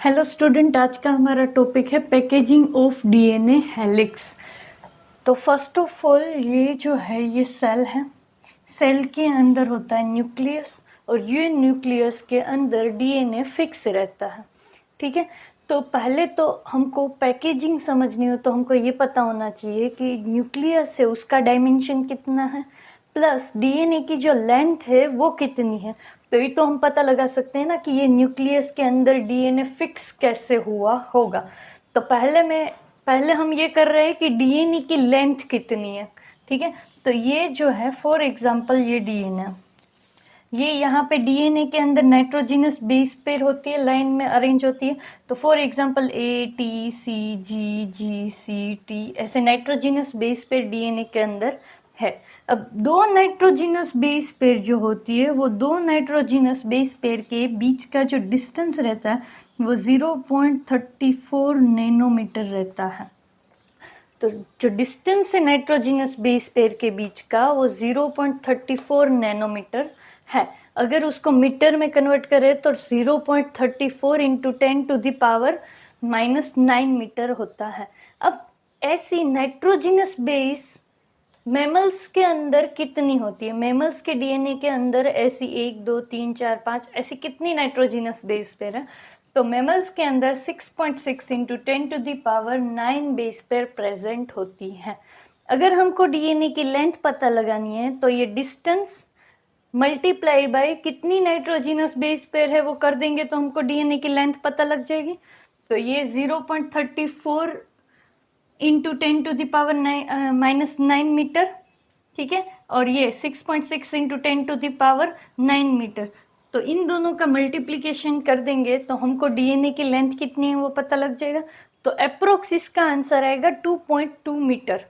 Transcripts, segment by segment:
Hello student, आज का हमारा टॉपिक है पैकेजिंग ऑफ डीएनए हेलिक्स। तो फर्स्ट ऑफ ऑल ये जो है ये सेल है। सेल के अंदर होता है न्यूक्लियस और ये न्यूक्लियस के अंदर डीएनए फिक्स रहता है। ठीक है, तो पहले तो हमको पैकेजिंग समझनी हो तो हमको ये पता होना चाहिए कि न्यूक्लियस है उसका डायमेंशन कितना है प्लस डीएनए की जो लेंथ है वो कितनी है। तो ये तो हम पता लगा सकते हैं ना कि ये न्यूक्लियस के अंदर डीएनए फिक्स कैसे हुआ होगा। तो पहले हम ये कर रहे हैं कि डीएनए की लेंथ कितनी है। ठीक है, तो ये जो है फॉर एग्जांपल ये डीएनए, ये यहाँ पे डीएनए के अंदर नाइट्रोजिनस बेस पेयर होती है, लाइन में अरेंज होती है। तो for example A T C G G C T ऐसे नाइट्रोजिनस बेस पेयर डीएनए के अंदर है। अब दो नाइट्रोजिनस बेस पेयर जो होती है वो दो नाइट्रोजिनस बेस पेयर के बीच का जो डिस्टेंस रहता है वो 0.34 नैनोमीटर रहता है। तो जो डिस्टेंस है नाइट्रोजिनस बेस पेयर के बीच का वो 0.34 नैनोमीटर है। अगर उसको मीटर में कन्वर्ट करें तो 0.34 इंटू 10⁻⁻⁹ मीटर होता है। अब ऐसी नाइट्रोजिनस बेस मैमल्स के अंदर कितनी होती है? मैमल्स के डीएनए के अंदर ऐसी 1 2 3 4 5 ऐसी कितनी नाइट्रोजिनस बेस पेयर है? तो मैमल्स के अंदर 6.6 इंटू 10⁻⁹ बेस पेयर प्रेजेंट होती है। अगर हमको डीएनए की लेंथ पता लगानी है तो ये डिस्टेंस मल्टीप्लाई बाय कितनी नाइट्रोजिनस बेस पेयर है वो कर देंगे तो हमको डीएनए की लेंथ पता लग जाएगी। तो ये 0.34 इंटू 10⁻⁹ मीटर, ठीक है, और ये 6.6 इंटू 10⁻⁹ मीटर। तो इन दोनों का मल्टीप्लिकेशन कर देंगे तो हमको डीएनए की लेंथ कितनी है वो पता लग जाएगा। तो अप्रोक्स इसका आंसर आएगा 2.2 मीटर।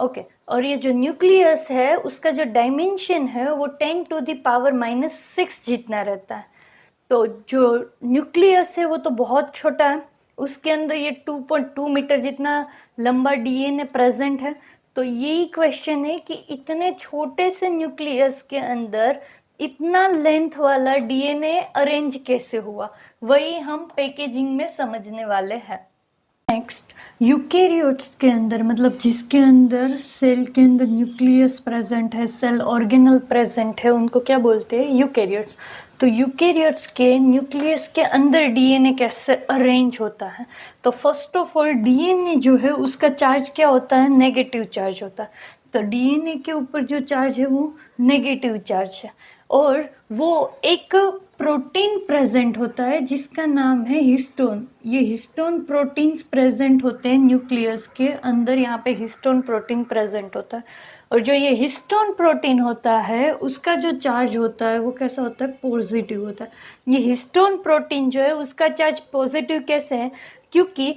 ओके, और ये जो न्यूक्लियस है उसका जो डायमेंशन है वो 10⁻⁻⁶ जितना रहता है। तो जो न्यूक्लियस है वो तो बहुत छोटा है, उसके अंदर ये 2.2 मीटर जितना लंबा डीएनए प्रेजेंट है। तो यही क्वेश्चन है कि इतने छोटे से न्यूक्लियस के अंदर इतना लेंथ वाला डीएनए अरेंज कैसे हुआ, वही हम पैकेजिंग में समझने वाले हैं। नेक्स्ट, यूकेरियोट्स के अंदर मतलब जिसके अंदर सेल के अंदर न्यूक्लियस प्रेजेंट है, सेल ऑर्गेनल प्रेजेंट है, उनको क्या बोलते हैं? यूकेरियोट्स। तो यूकेरियोट्स के न्यूक्लियस के अंदर डीएनए कैसे अरेंज होता है? तो फर्स्ट ऑफ ऑल डीएनए जो है उसका चार्ज क्या होता है? नेगेटिव चार्ज होता है। तो डीएनए के ऊपर जो चार्ज है वो नेगेटिव चार्ज है और वो एक प्रोटीन प्रेजेंट होता है जिसका नाम है हिस्टोन। ये हिस्टोन प्रोटीन्स प्रेजेंट होते हैं न्यूक्लियस के अंदर, यहाँ पे हिस्टोन प्रोटीन प्रेजेंट होता है। और जो ये हिस्टोन प्रोटीन होता है उसका जो चार्ज होता है वो कैसा होता है? पॉजिटिव होता है। ये हिस्टोन प्रोटीन जो है उसका चार्ज पॉजिटिव कैसे है? क्योंकि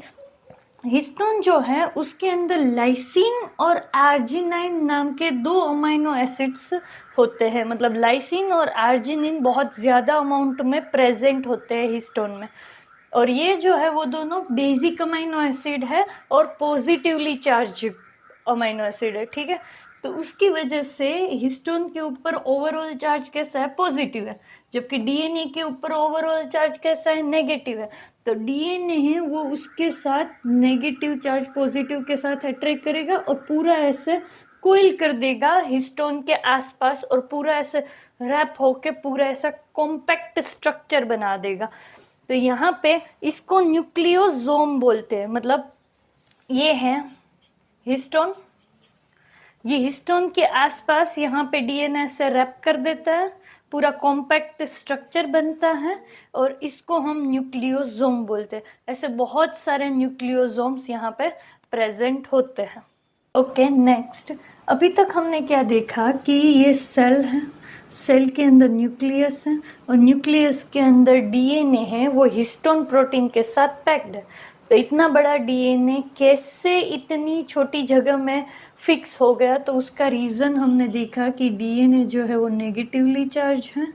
हिस्टोन जो है उसके अंदर लाइसिन और आर्जिनाइन नाम के दो अमाइनो एसिड्स होते हैं। मतलब लाइसिन और आर्जिनिन बहुत ज़्यादा अमाउंट में प्रेजेंट होते हैं हिस्टोन में, और ये जो है वो दोनों बेसिक अमाइनो एसिड है और पॉजिटिवली चार्ज अमाइनो एसिड है। ठीक है, तो उसकी वजह से हिस्टोन के ऊपर ओवरऑल चार्ज कैसा है? पॉजिटिव है, जबकि डीएनए के ऊपर ओवरऑल चार्ज कैसा है? नेगेटिव है। तो डीएनए है वो उसके साथ नेगेटिव चार्ज पॉजिटिव के साथ अट्रैक्ट करेगा और पूरा ऐसे कोइल कर देगा हिस्टोन के आसपास और पूरा ऐसे रैप होके पूरा ऐसा कॉम्पैक्ट स्ट्रक्चर बना देगा। तो यहाँ पे इसको न्यूक्लियोसोम बोलते हैं। मतलब ये है हिस्टोन, ये हिस्टोन के आसपास यहाँ पे डीएनए से रैप कर देता है, पूरा कॉम्पैक्ट स्ट्रक्चर बनता है और इसको हम न्यूक्लियोसोम बोलते हैं। ऐसे बहुत सारे न्यूक्लियोसोम्स यहाँ पे प्रेजेंट होते हैं। ओके, नेक्स्ट, अभी तक हमने क्या देखा कि ये सेल है, सेल के अंदर न्यूक्लियस है और न्यूक्लियस के अंदर डीएनए है वो हिस्टोन प्रोटीन के साथ पैक्ड है। तो इतना बड़ा डीएनए कैसे इतनी छोटी जगह में फिक्स हो गया? तो उसका रीज़न हमने देखा कि डीएनए जो है वो नेगेटिवली चार्ज है,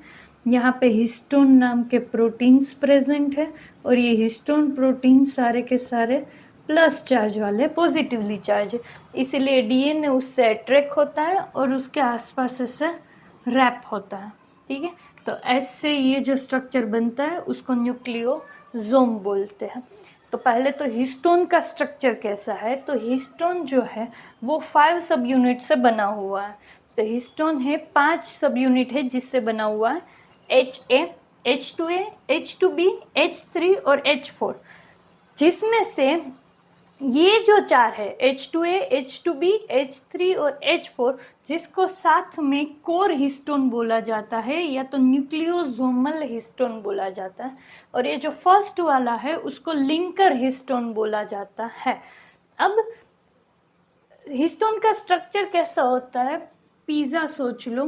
यहाँ पे हिस्टोन नाम के प्रोटीन्स प्रेजेंट है और ये हिस्टोन प्रोटीन सारे के सारे प्लस चार्ज वाले, पॉजिटिवली चार्ज है, इसीलिए डीएनए उससे अट्रैक्ट होता है और उसके आसपास ऐसे रैप होता है। ठीक है, तो ऐसे ये जो स्ट्रक्चर बनता है उसको न्यूक्लियो न्यूक्लियोसोम बोलते हैं। तो पहले तो हिस्टोन का स्ट्रक्चर कैसा है, तो हिस्टोन जो है वो 5 सब यूनिट से बना हुआ है। तो हिस्टोन है 5 सब यूनिट है जिससे बना हुआ है, HA, H2A, H2B, H3 और H4, जिसमें से ये जो 4 है H2A, H2B, H3 और H4, जिसको साथ में कोर हिस्टोन बोला जाता है या तो न्यूक्लियोसोमल हिस्टोन बोला जाता है, और ये जो फर्स्ट वाला है उसको लिंकर हिस्टोन बोला जाता है। अब हिस्टोन का स्ट्रक्चर कैसा होता है, पिज़्ज़ा सोच लो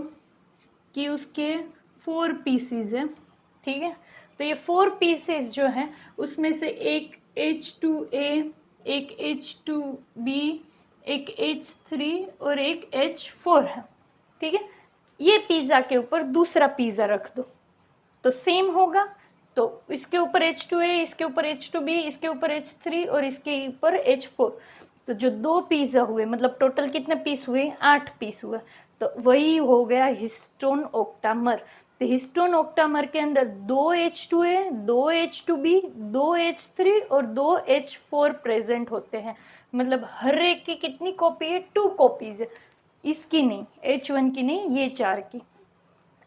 कि उसके 4 पीसीज है, ठीक है। तो ये 4 पीसेस जो हैं उसमें से एक H2A, एक H2B, एक H3 और एक H4 है, ठीक है। ये पिज़्ज़ा के ऊपर दूसरा पिज़्ज़ा रख दो तो सेम होगा। तो इसके ऊपर H2A, इसके ऊपर H2B, इसके ऊपर H3 और इसके ऊपर H4, तो जो 2 पिज़्ज़ा हुए, मतलब टोटल कितने पीस हुए, 8 पीस हुए। तो वही हो गया हिस्टोन ऑक्टामर। तो हिस्टोन ऑक्टामर के अंदर 2 H2A, 2 H2B, 2 H3 और 2 H4 प्रेजेंट होते हैं। मतलब हर एक की कितनी कॉपी है, 2 कॉपीज है, इसकी नहीं, H1 की नहीं, ये 4 की।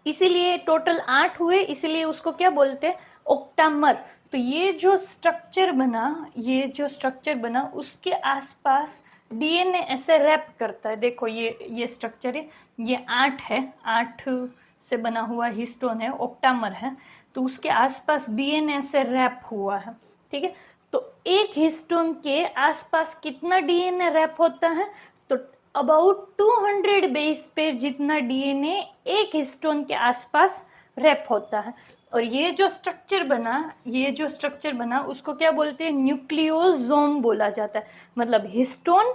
इसीलिए टोटल 8 हुए, इसीलिए उसको क्या बोलते हैं, ऑक्टामर। तो ये जो स्ट्रक्चर बना, उसके आसपास डीएनए ऐसे रैप करता है। देखो ये स्ट्रक्चर है, ये 8 है, 8 से बना हुआ हिस्टोन है, ऑक्टामर है। तो उसके आसपास डीएनए ऐसे रैप हुआ है, ठीक है। तो एक हिस्टोन के आसपास कितना डीएनए रैप होता है, तो अबाउट 200 बेस पेयर जितना डीएनए एक हिस्टोन के आसपास रैप होता है। और ये जो स्ट्रक्चर बना उसको क्या बोलते हैं, न्यूक्लियोसोम बोला जाता है। मतलब हिस्टोन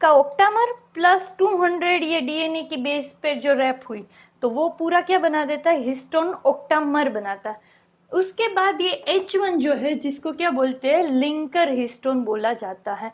का ऑक्टामर प्लस 200 ये डीएनए की बेस पे जो रैप हुई, तो वो पूरा क्या बना देता है, हिस्टोन ऑक्टामर बनाता है। उसके बाद ये H1 जो है, जिसको क्या बोलते हैं, लिंकर हिस्टोन बोला जाता है।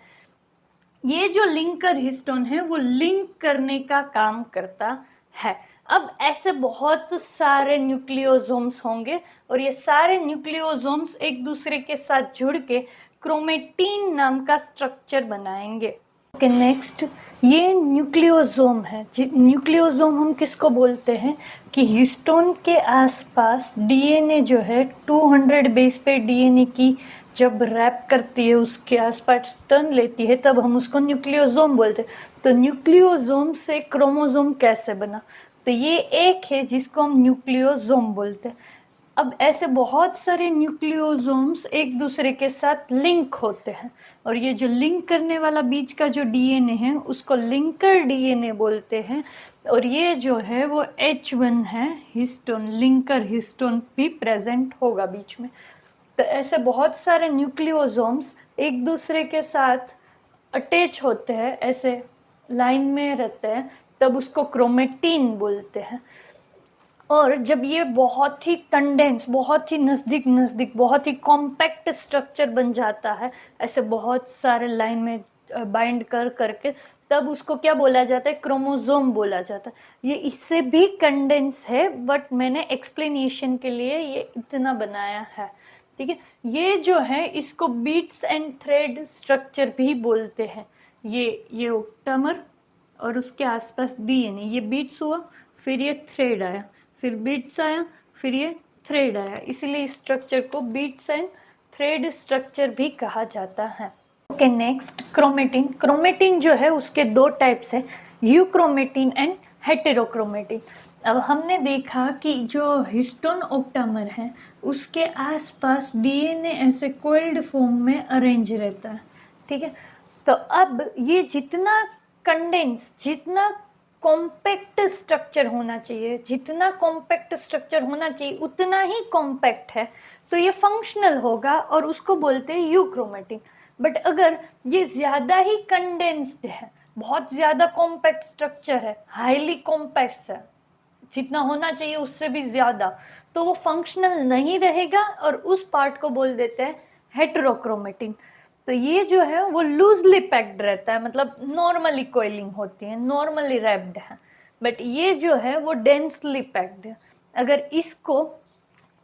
ये जो लिंकर हिस्टोन है वो लिंक करने का काम करता है। अब ऐसे बहुत सारे न्यूक्लियोसोम्स होंगे और ये सारे न्यूक्लियोसोम्स एक दूसरे के साथ जुड़ के क्रोमेटीन नाम का स्ट्रक्चर बनाएंगे। ओके, नेक्स्ट ये न्यूक्लियोसोम है। न्यूक्लियोसोम हम किसको बोलते हैं कि हिस्टोन के आसपास डीएनए जो है 200 बेस पे डीएनए की जब रैप करती है, उसके आसपास टर्न लेती है, तब हम उसको न्यूक्लियोसोम बोलते हैं। तो न्यूक्लियोसोम से क्रोमोसोम कैसे बना, तो ये एक है जिसको हम न्यूक्लियोसोम बोलते हैं। अब ऐसे बहुत सारे न्यूक्लियोसोम्स एक दूसरे के साथ लिंक होते हैं, और ये जो लिंक करने वाला बीच का जो डीएनए है उसको लिंकर डीएनए बोलते हैं। और ये जो है वो H1 है, हिस्टोन, लिंकर हिस्टोन भी प्रेजेंट होगा बीच में। तो ऐसे बहुत सारे न्यूक्लियोसोम्स एक दूसरे के साथ अटैच होते हैं, ऐसे लाइन में रहते हैं, तब उसको क्रोमेटीन बोलते हैं। और जब ये बहुत ही कंडेंस, बहुत ही नज़दीक बहुत ही कॉम्पैक्ट स्ट्रक्चर बन जाता है, ऐसे बहुत सारे लाइन में बाइंड करके, तब उसको क्या बोला जाता है, क्रोमोसोम बोला जाता है। ये इससे भी कंडेंस है, बट मैंने एक्सप्लेनेशन के लिए ये इतना बनाया है, ठीक है। ये जो है इसको बीट्स एंड थ्रेड स्ट्रक्चर भी बोलते हैं। ये ऑक्टामर और उसके आसपास डीएनए, ये बीट्स हुआ, फिर ये थ्रेड आया, फिर बीट्स आया, फिर ये थ्रेड आया, इसलिए इस स्ट्रक्चर को बीट्स एंड थ्रेड स्ट्रक्चर भी कहा जाता है। Okay, next chromatin. क्रोमेटिन जो है उसके 2 टाइप्स है, यूक्रोमेटिन एंड हेटेरोक्रोमेटिन। अब हमने देखा कि जो हिस्टोन ऑक्टामर है उसके आसपास डीएनए ऐसे कोइल्ड फॉर्म में अरेंज रहता है, ठीक है। तो अब ये जितना कंडेंस, जितना कॉम्पैक्ट स्ट्रक्चर होना चाहिए, जितना कॉम्पैक्ट स्ट्रक्चर होना चाहिए उतना ही कॉम्पैक्ट है, तो ये फंक्शनल होगा और उसको बोलते हैं यूक्रोमेटिन। बट अगर ये ज़्यादा ही कंडेंस्ड है, बहुत ज़्यादा कॉम्पैक्ट स्ट्रक्चर है, हाईली कॉम्पैक्ट है, जितना होना चाहिए उससे भी ज़्यादा, तो वो फंक्शनल नहीं रहेगा और उस पार्ट को बोल देते हैं हेटेरोक्रोमेटिन। तो ये जो है वो लूजली पैक्ड रहता है, मतलब नॉर्मली कोइलिंग होती है, नॉर्मली रैप्ड है। बट ये जो है वो डेंसली पैक्ड है। अगर इसको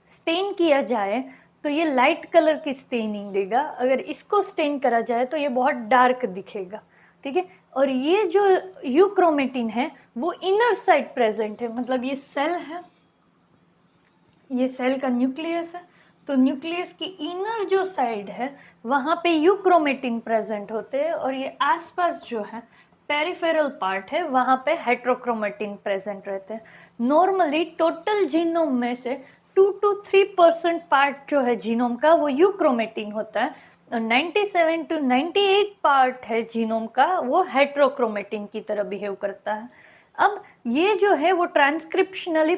स्टेन किया जाए तो ये लाइट कलर की स्टेनिंग देगा। अगर इसको स्टेन करा जाए तो ये बहुत डार्क दिखेगा, ठीक है। और ये जो यूक्रोमेटिन है वो इनर साइड प्रेजेंट है, मतलब ये सेल है, ये सेल का न्यूक्लियस है, तो न्यूक्लियस की इनर जो साइड है वहाँ पे यूक्रोमेटिन प्रेजेंट होते हैं, और ये आसपास जो है पेरिफेरल पार्ट है वहाँ पे हेट्रोक्रोमेटिन प्रेजेंट रहते हैं। नॉर्मली टोटल जीनोम में से 2 to 3% पार्ट जो है जीनोम का वो यूक्रोमेटिन होता है, और 97 to 98 पार्ट है जीनोम का वो हेट्रोक्रोमेटिन की तरह बिहेव करता है। अब ये जो है वो ट्रांसक्रिप्शनली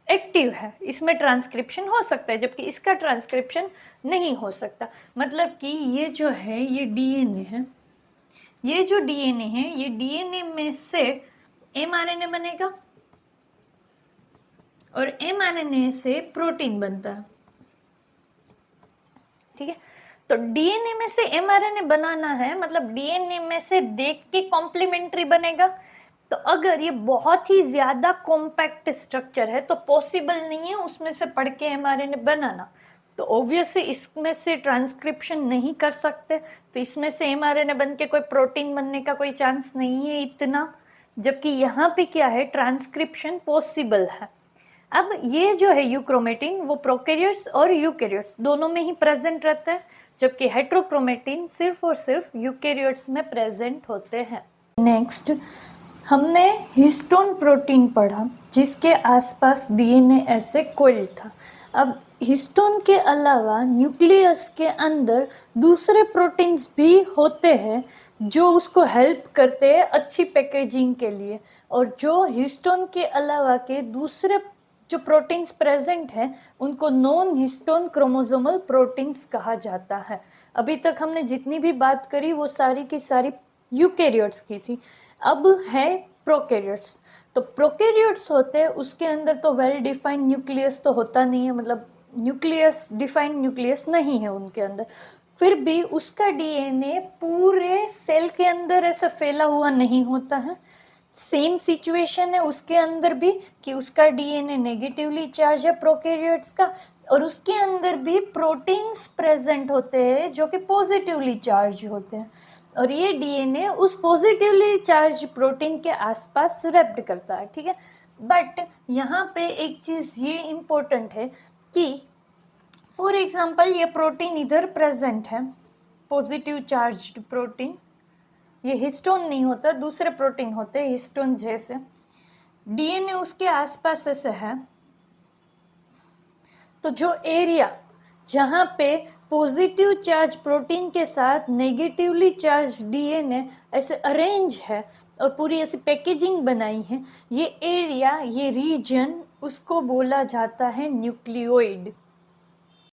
एक्टिव है, इसमें ट्रांसक्रिप्शन हो सकता है, जबकि इसका ट्रांसक्रिप्शन नहीं हो सकता। मतलब कि ये जो है ये डीएनए है, ये जो डीएनए है ये डीएनए में से एमआरएनए बनेगा, और एमआरएनए से प्रोटीन बनता है, ठीक है। तो डीएनए में से एमआरएनए बनाना है, मतलब डीएनए में से देख के कॉम्प्लीमेंट्री बनेगा। तो अगर ये बहुत ही ज्यादा कॉम्पैक्ट स्ट्रक्चर है तो पॉसिबल नहीं है उसमें से पढ़ के एमआरएनए बनाना, तो ऑब्वियसली इसमें से ट्रांसक्रिप्शन नहीं कर सकते, तो इसमें से एमआरएनए बन के कोई प्रोटीन बनने का कोई चांस नहीं है इतना। जबकि यहाँ पे क्या है, ट्रांसक्रिप्शन पॉसिबल है। अब ये जो है यूक्रोमेटिन वो प्रोकैरियोट्स और यूकैरियोट्स दोनों में ही प्रेजेंट रहता है, जबकि हेट्रोक्रोमेटिन सिर्फ और सिर्फ यूकैरियोट्स में प्रेजेंट होते हैं। नेक्स्ट हमने हिस्टोन प्रोटीन पढ़ा जिसके आसपास डीएनए ऐसे कोइल था। अब हिस्टोन के अलावा न्यूक्लियस के अंदर दूसरे प्रोटीन्स भी होते हैं जो उसको हेल्प करते हैं अच्छी पैकेजिंग के लिए, और जो हिस्टोन के अलावा के दूसरे जो प्रोटीन्स प्रेजेंट हैं उनको नॉन हिस्टोन क्रोमोसोमल प्रोटीन्स कहा जाता है। अभी तक हमने जितनी भी बात करी वो सारी की सारी यूकैरियोट्स की थी। अब है प्रोकैरियोट्स। तो प्रोकैरियोट्स होते हैं उसके अंदर तो वेल डिफाइंड न्यूक्लियस तो होता नहीं है, मतलब न्यूक्लियस डिफाइंड न्यूक्लियस नहीं है उनके अंदर, फिर भी उसका डीएनए पूरे सेल के अंदर ऐसा फैला हुआ नहीं होता है। सेम सिचुएशन है उसके अंदर भी कि उसका डीएनए नेगेटिवली चार्ज है प्रोकैरियोट्स का, और उसके अंदर भी प्रोटीन्स प्रेजेंट होते हैं जो कि पॉजिटिवली चार्ज होते हैं, और ये डीएनए उस पॉजिटिवली चार्ज प्रोटीन के आसपास रैप्ड करता है, ठीक है। बट यहाँ पे एक चीज ये इम्पोर्टेंट है कि फॉर एग्जांपल ये प्रोटीन इधर प्रेजेंट है, पॉजिटिव चार्ज्ड प्रोटीन, ये हिस्टोन नहीं होता, दूसरे प्रोटीन होते हैं हिस्टोन जैसे, डीएनए उसके आसपास ऐसे है, तो जो एरिया जहाँ पे पॉजिटिव चार्ज प्रोटीन के साथ नेगेटिवली चार्ज डीएनए ऐसे अरेंज है और पूरी ऐसी पैकेजिंग बनाई है, ये एरिया, ये रीजन उसको बोला जाता है न्यूक्लियोइड,